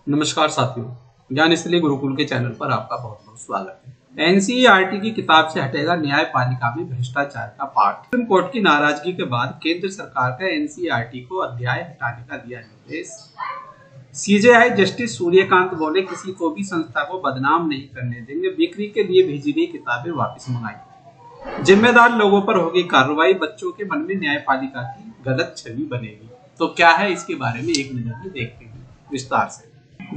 नमस्कार साथियों, ज्ञान स्थली गुरुकुल के चैनल पर आपका बहुत बहुत स्वागत है। एनसीईआरटी की किताब से हटेगा न्यायपालिका में भ्रष्टाचार का पाठ। सुप्रीम कोर्ट की नाराजगी के बाद केंद्र सरकार का एनसीईआरटी को अध्याय हटाने का दिया निर्देश। सीजेआई जस्टिस सूर्यकांत बोले, किसी को भी संस्था को बदनाम नहीं करने देंगे, बिक्री के लिए भेजी गई किताबें वापस मंगाई। जिम्मेदार लोगों पर होगी कार्रवाई, बच्चों के मन में न्यायपालिका की गलत छवि बनेगी। तो क्या है इसके बारे में एक नजर में देखते हैं विस्तार से।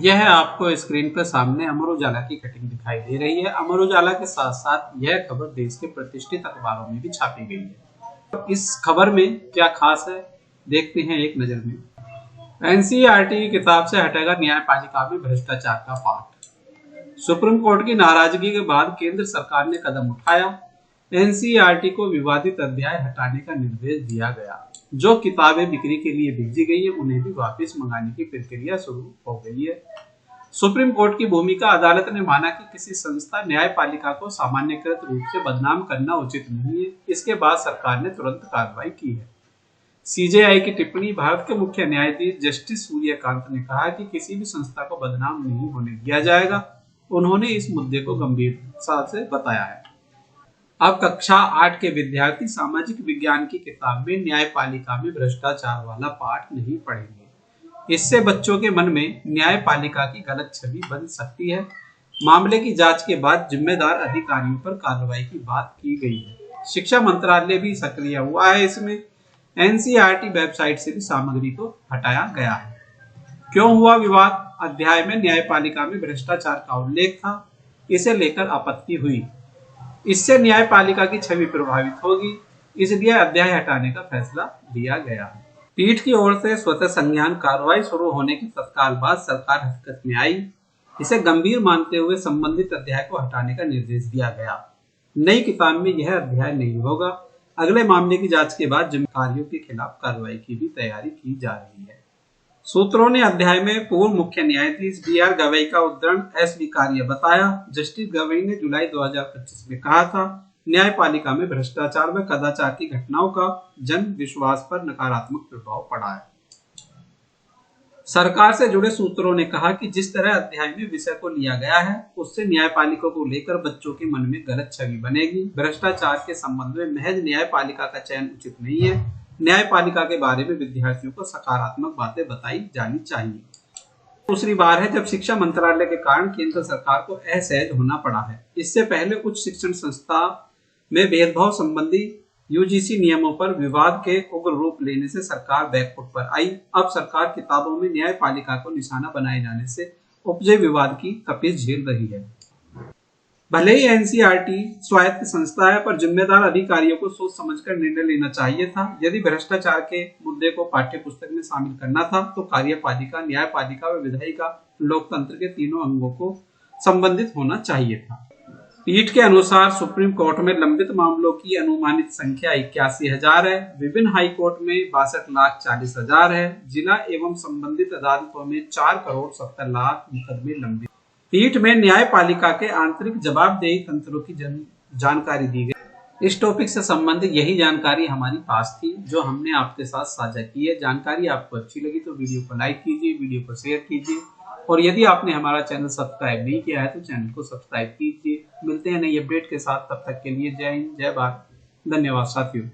यह आपको स्क्रीन पर सामने अमर उजाला की कटिंग दिखाई दे रही है। अमर उजाला के साथ साथ यह खबर देश के प्रतिष्ठित अखबारों में भी छापी गई है। इस खबर में क्या खास है, देखते हैं एक नजर में। एनसीईआरटी की किताब से हटेगा न्यायपालिका में भ्रष्टाचार का पाठ। सुप्रीम कोर्ट की नाराजगी के बाद केंद्र सरकार ने कदम उठाया। एनसीईआरटी को विवादित अध्याय हटाने का निर्देश दिया गया। जो किताबें बिक्री के लिए भेजी गई है उन्हें भी वापस मंगाने की प्रक्रिया शुरू हो गई है। सुप्रीम कोर्ट की भूमिका, अदालत ने माना कि किसी संस्था न्यायपालिका को सामान्यकृत रूप से बदनाम करना उचित नहीं है। इसके बाद सरकार ने तुरंत कार्रवाई की है। सीजेआई की टिप्पणी, भारत के मुख्य न्यायाधीश जस्टिस सूर्यकांत ने कहा कि किसी भी संस्था को बदनाम नहीं होने दिया जाएगा। उन्होंने इस मुद्दे को गंभीरता से बताया है। अब कक्षा 8 के विद्यार्थी सामाजिक विज्ञान की किताब में न्यायपालिका में भ्रष्टाचार वाला पाठ नहीं पढ़ेंगे। इससे बच्चों के मन में न्यायपालिका की गलत छवि बन सकती है। मामले की जांच के बाद जिम्मेदार अधिकारियों पर कार्रवाई की बात की गई है। शिक्षा मंत्रालय भी सक्रिय हुआ है। इसमें एनसीईआरटी वेबसाइट से भी सामग्री को हटाया गया है। क्यों हुआ विवाद? अध्याय में न्यायपालिका में भ्रष्टाचार का उल्लेख था, इसे लेकर आपत्ति हुई। इससे न्यायपालिका की छवि प्रभावित होगी, इसलिए अध्याय हटाने का फैसला लिया गया है। पीठ की ओर से स्वतः संज्ञान कार्रवाई शुरू होने के तत्काल बाद सरकार हरकत में आई। इसे गंभीर मानते हुए संबंधित अध्याय को हटाने का निर्देश दिया गया। नई किताब में यह अध्याय नहीं होगा। अगले मामले की जांच के बाद जिम्मेदारियों के खिलाफ कार्रवाई की भी तैयारी की जा रही है। सूत्रों ने अध्याय में पूर्व मुख्य न्यायाधीश डीआर गवई का उद्धरण अस्वीकार्य बताया। जस्टिस गवई ने जुलाई 2025 में कहा था, न्यायपालिका में भ्रष्टाचार व कदाचार की घटनाओं का जन विश्वास पर नकारात्मक प्रभाव पड़ा है। सरकार से जुड़े सूत्रों ने कहा कि जिस तरह अध्याय में विषय को लिया गया है, उससे न्यायपालिका को लेकर बच्चों के मन में गलत छवि बनेगी। भ्रष्टाचार के संबंध में महज न्यायपालिका का चयन उचित नहीं है। न्यायपालिका के बारे में विद्यार्थियों को सकारात्मक बातें बताई जानी चाहिए। दूसरी बार है जब शिक्षा मंत्रालय के कारण केंद्र सरकार को असहज होना पड़ा है। इससे पहले उच्च शिक्षण संस्था में भेदभाव संबंधी यूजीसी नियमों पर विवाद के उग्र रूप लेने से सरकार बैकफुट पर आई। अब सरकार किताबों में न्यायपालिका को निशाना बनाए जाने से उपजे विवाद की तपिश झेल रही है। भले ही एनसीईआरटी स्वायत्त संस्था है, पर जिम्मेदार अधिकारियों को सोच समझकर निर्णय लेना चाहिए था। यदि भ्रष्टाचार के मुद्दे को पाठ्य पुस्तक में शामिल करना था तो कार्यपालिका, न्यायपालिका व विधायिका लोकतंत्र के तीनों अंगों को संबंधित होना चाहिए था। पीठ के अनुसार सुप्रीम कोर्ट में लंबित मामलों की अनुमानित संख्या 81,000 है। विभिन्न हाई कोर्ट में 62,40,000 है। जिला एवं संबंधित अदालतों में 4,70,00,000 मुकदमे लंबित। पीठ में न्यायपालिका के आंतरिक जवाबदेही तंत्रों की जानकारी दी गई। इस टॉपिक से संबंधित यही जानकारी हमारी पास थी, जो हमने आपके साथ साझा की है। जानकारी आपको अच्छी लगी तो वीडियो को लाइक कीजिए, वीडियो को शेयर कीजिए, और यदि आपने हमारा चैनल सब्सक्राइब नहीं किया है तो चैनल को सब्सक्राइब कीजिए। मिलते हैं नई अपडेट के साथ, तब तक के लिए जय हिंद, जय भारत, धन्यवाद साथियों।